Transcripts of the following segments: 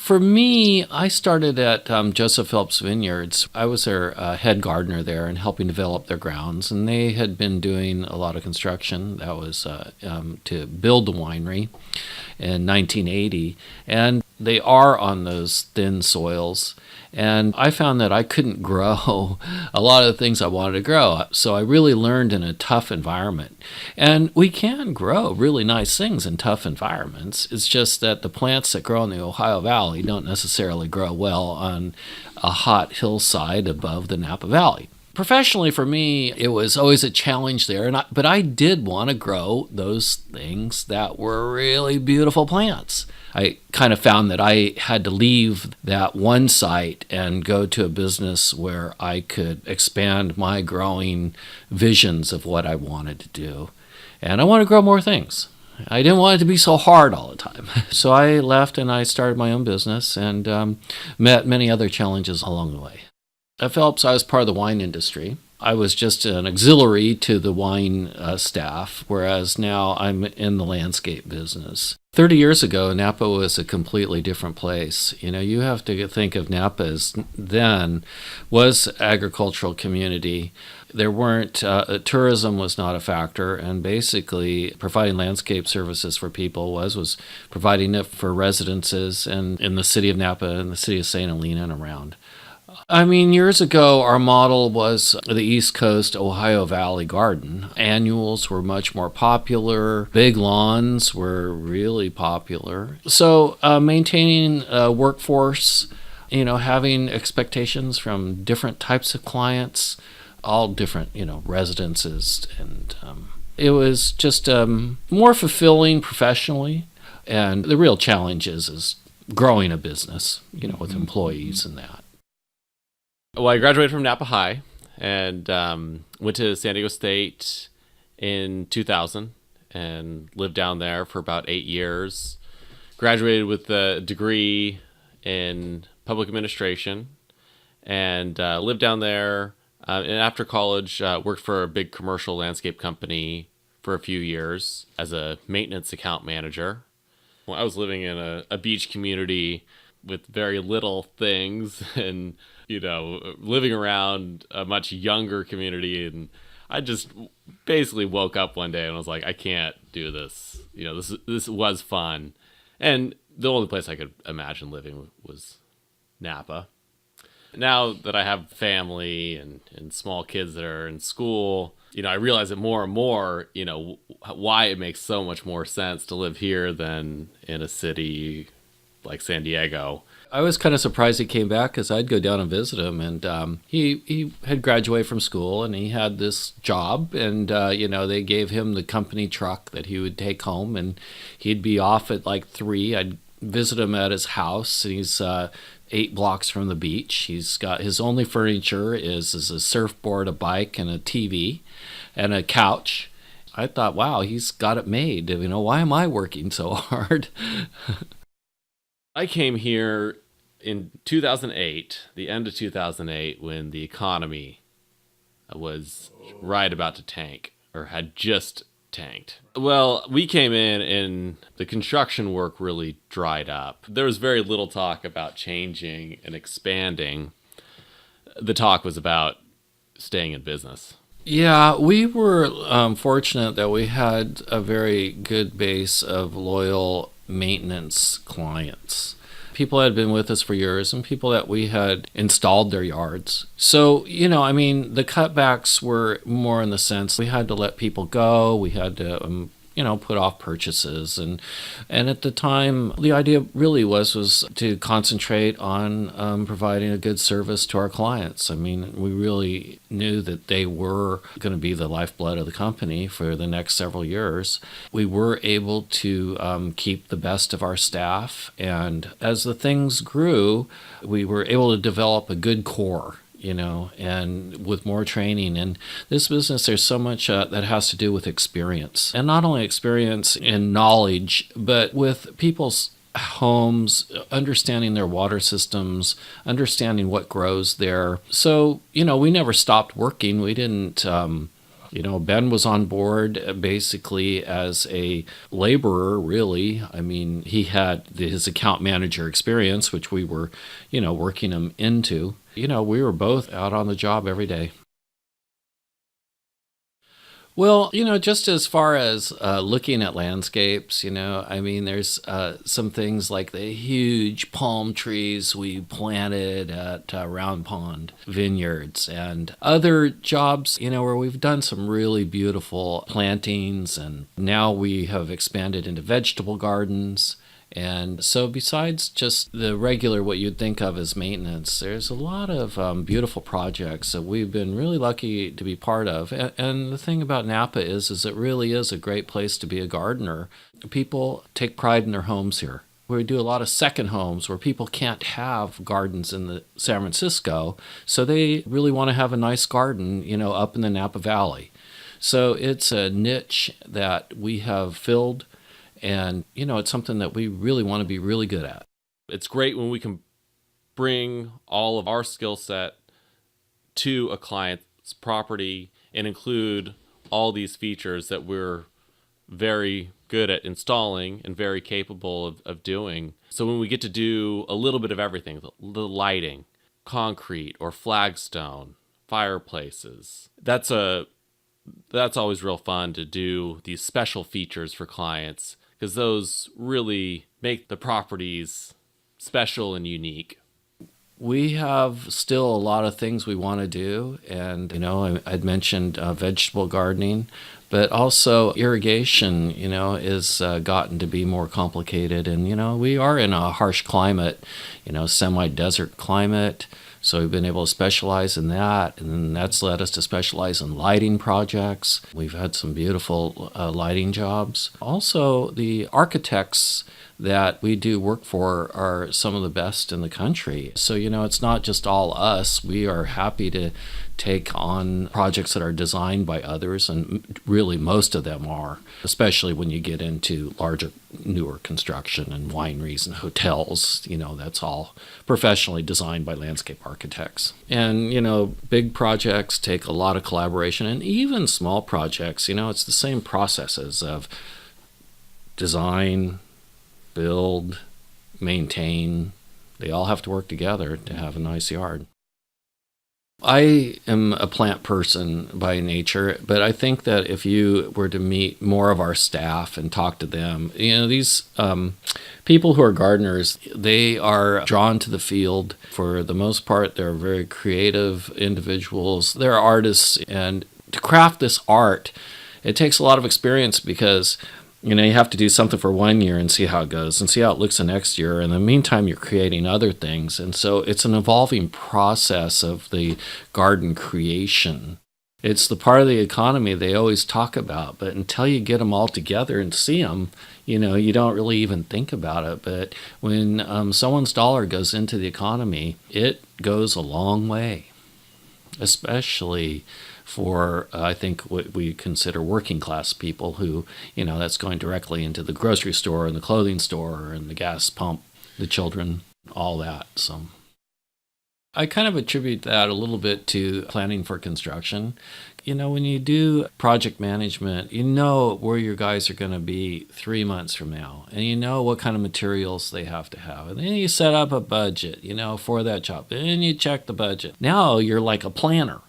For me, I started at Joseph Phelps Vineyards. I was their head gardener there and helping develop their grounds. And they had been doing a lot of construction. That was to build the winery in 1980. And they are on those thin soils. And I found that I couldn't grow a lot of the things I wanted to grow. So I really learned in a tough environment. And we can grow really nice things in tough environments. It's just that the plants that grow in the Ohio Valley don't necessarily grow well on a hot hillside above the Napa Valley. Professionally, for me, it was always a challenge there, but I did want to grow those things that were really beautiful plants. I kind of found that I had to leave that one site and go to a business where I could expand my growing visions of what I wanted to do. And I want to grow more things. I didn't want it to be so hard all the time. So I left and I started my own business and met many other challenges along the way. At Phelps, I was part of the wine industry. I was just an auxiliary to the wine staff, whereas now I'm in the landscape business. 30 years ago, Napa was a completely different place. You have to think of Napa as then was agricultural community. There weren't, tourism was not a factor, and basically providing landscape services for people was providing it for residences and in the city of Napa and the city of St. Helena and around. Years ago, our model was the East Coast Ohio Valley garden. Annuals were much more popular. Big lawns were really popular. So maintaining a workforce, having expectations from different types of clients, all different, residences. And it was just more fulfilling professionally. And the real challenge is growing a business, with employees and that. Well, I graduated from Napa High and went to San Diego State in 2000 and lived down there for about 8 years. Graduated with a degree in public administration and lived down there. And after college, worked for a big commercial landscape company for a few years as a maintenance account manager. Well, I was living in a beach community with very little things and living around a much younger community. And I just basically woke up one day and was like, I can't do this. This was fun. And the only place I could imagine living was Napa. Now that I have family and small kids that are in school, I realize it more and more, why it makes so much more sense to live here than in a city like San Diego. I was kind of surprised he came back because I'd go down and visit him, and he had graduated from school and he had this job, and they gave him the company truck that he would take home, and he'd be off at like 3. I'd visit him at his house, and he's 8 blocks from the beach. He's got his only furniture is a surfboard, a bike, and a TV, and a couch. I thought, wow, he's got it made. Why am I working so hard? I came here in 2008, the end of 2008, when the economy was right about to tank, or had just tanked. Well, we came in and the construction work really dried up. There was very little talk about changing and expanding. The talk was about staying in business. Yeah, we were fortunate that we had a very good base of loyal maintenance clients. People had been with us for years and people that we had installed their yards. So, the cutbacks were more in the sense we had to let people go. We had to, put off purchases. And at the time, the idea really was to concentrate on providing a good service to our clients. We really knew that they were going to be the lifeblood of the company for the next several years. We were able to keep the best of our staff. And as the things grew, we were able to develop a good core. And with more training. And this business, there's so much that has to do with experience. And not only experience in knowledge, but with people's homes, understanding their water systems, understanding what grows there. So, we never stopped working. We didn't Ben was on board basically as a laborer, really. I mean, he had his account manager experience, which we were, working him into. We were both out on the job every day. Well, just as far as looking at landscapes, I mean, there's some things like the huge palm trees we planted at Round Pond Vineyards and other jobs, where we've done some really beautiful plantings. And now we have expanded into vegetable gardens. And so, besides just the regular, what you'd think of as maintenance, there's a lot of beautiful projects that we've been really lucky to be part of. And the thing about Napa is it really is a great place to be a gardener. People take pride in their homes here. We do a lot of second homes where people can't have gardens in the San Francisco, so they really want to have a nice garden, up in the Napa Valley. So it's a niche that we have filled. And, it's something that we really want to be really good at. It's great when we can bring all of our skill set to a client's property and include all these features that we're very good at installing and very capable of doing. So when we get to do a little bit of everything, the lighting, concrete or flagstone, fireplaces, that's always real fun to do these special features for clients, because those really make the properties special and unique. We have still a lot of things we want to do. And, I'd mentioned vegetable gardening, but also irrigation, is gotten to be more complicated. And, we are in a harsh climate, semi-desert climate. So we've been able to specialize in that, and that's led us to specialize in lighting projects. We've had some beautiful lighting jobs. Also, the architects that we do work for are some of the best in the country. So, it's not just all us. We are happy to take on projects that are designed by others, and really most of them are, especially when you get into larger, newer construction and wineries and hotels. That's all professionally designed by landscape architects. And, big projects take a lot of collaboration, and even small projects, it's the same processes of design, build, maintain. They all have to work together to have a nice yard. I am a plant person by nature, but I think that if you were to meet more of our staff and talk to them, these people who are gardeners, they are drawn to the field. For the most part, they're very creative individuals. They're artists, and to craft this art, it takes a lot of experience because you have to do something for 1 year and see how it goes and see how it looks the next year. In the meantime, you're creating other things. And so it's an evolving process of the garden creation. It's the part of the economy they always talk about, but until you get them all together and see them, you don't really even think about it. But when someone's dollar goes into the economy, it goes a long way, especially for, I think, what we consider working class people who, that's going directly into the grocery store and the clothing store and the gas pump, the children, all that. So I kind of attribute that a little bit to planning for construction. When you do project management, where your guys are going to be 3 months from now, and what kind of materials they have to have. And then you set up a budget, for that job. And you check the budget. Now you're like a planner,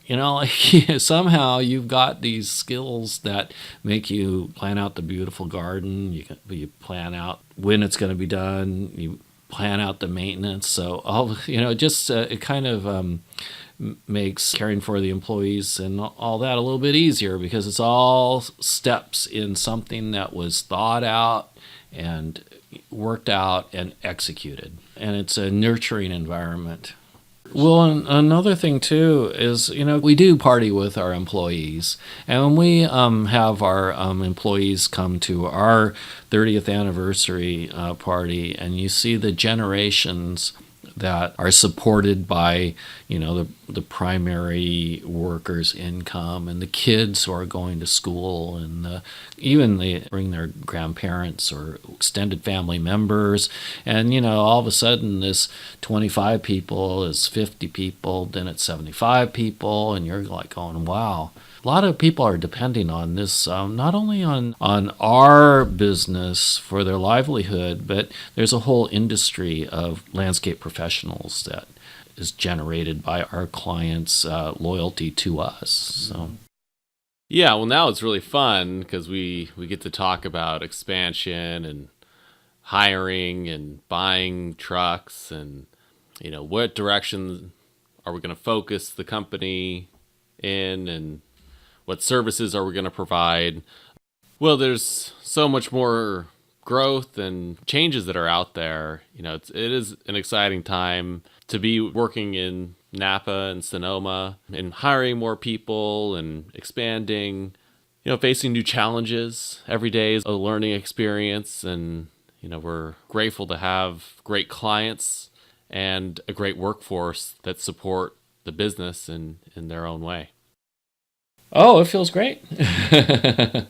somehow you've got these skills that make you plan out the beautiful garden. You plan out when it's going to be done. You plan out the maintenance. So it kind of makes caring for the employees and all that a little bit easier, because it's all steps in something that was thought out and worked out and executed. And it's a nurturing environment. Well, another thing, too, is, we do party with our employees. And when we have our employees come to our 30th anniversary party, and you see the generations that are supported by, the primary workers' income, and the kids who are going to school, and even they bring their grandparents or extended family members, and all of a sudden this 25 people is 50 people, then it's 75 people, and you're like going, wow. A lot of people are depending on this, not only on our business for their livelihood, but there's a whole industry of landscape professionals that is generated by our clients' loyalty to us. So. Yeah, well, now it's really fun because we get to talk about expansion and hiring and buying trucks and, what direction are we going to focus the company in and what services are we going to provide. Well, there's so much more growth and changes that are out there. It is an exciting time to be working in Napa and Sonoma and hiring more people and expanding, facing new challenges. Every day is a learning experience, and, we're grateful to have great clients and a great workforce that support the business in their own way. Oh, it feels great. It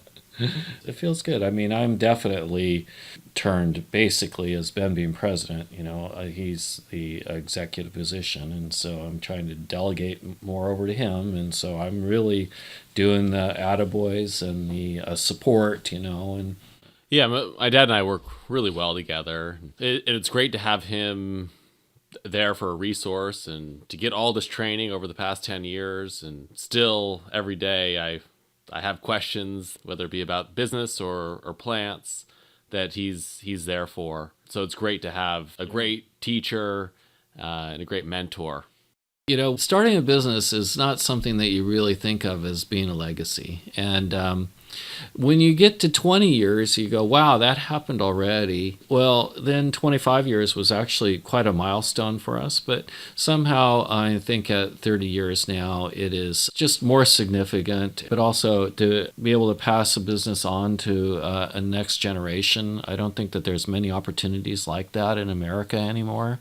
feels good. I mean, I'm definitely turned basically as Ben being president. He's the executive position, and so I'm trying to delegate more over to him. And so I'm really doing the attaboys and the support, and Yeah, my dad and I work really well together. It's great to have him there for a resource and to get all this training over the past 10 years. And still every day I have questions, whether it be about business or plants, that he's there for. So it's great to have a great teacher and a great mentor. Starting a business is not something that you really think of as being a legacy. And when you get to 20 years, you go, wow, that happened already. Well, then 25 years was actually quite a milestone for us. But somehow I think at 30 years now, it is just more significant. But also to be able to pass a business on to a next generation, I don't think that there's many opportunities like that in America anymore.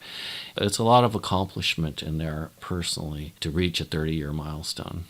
It's a lot of accomplishment in there personally to reach a 30-year milestone.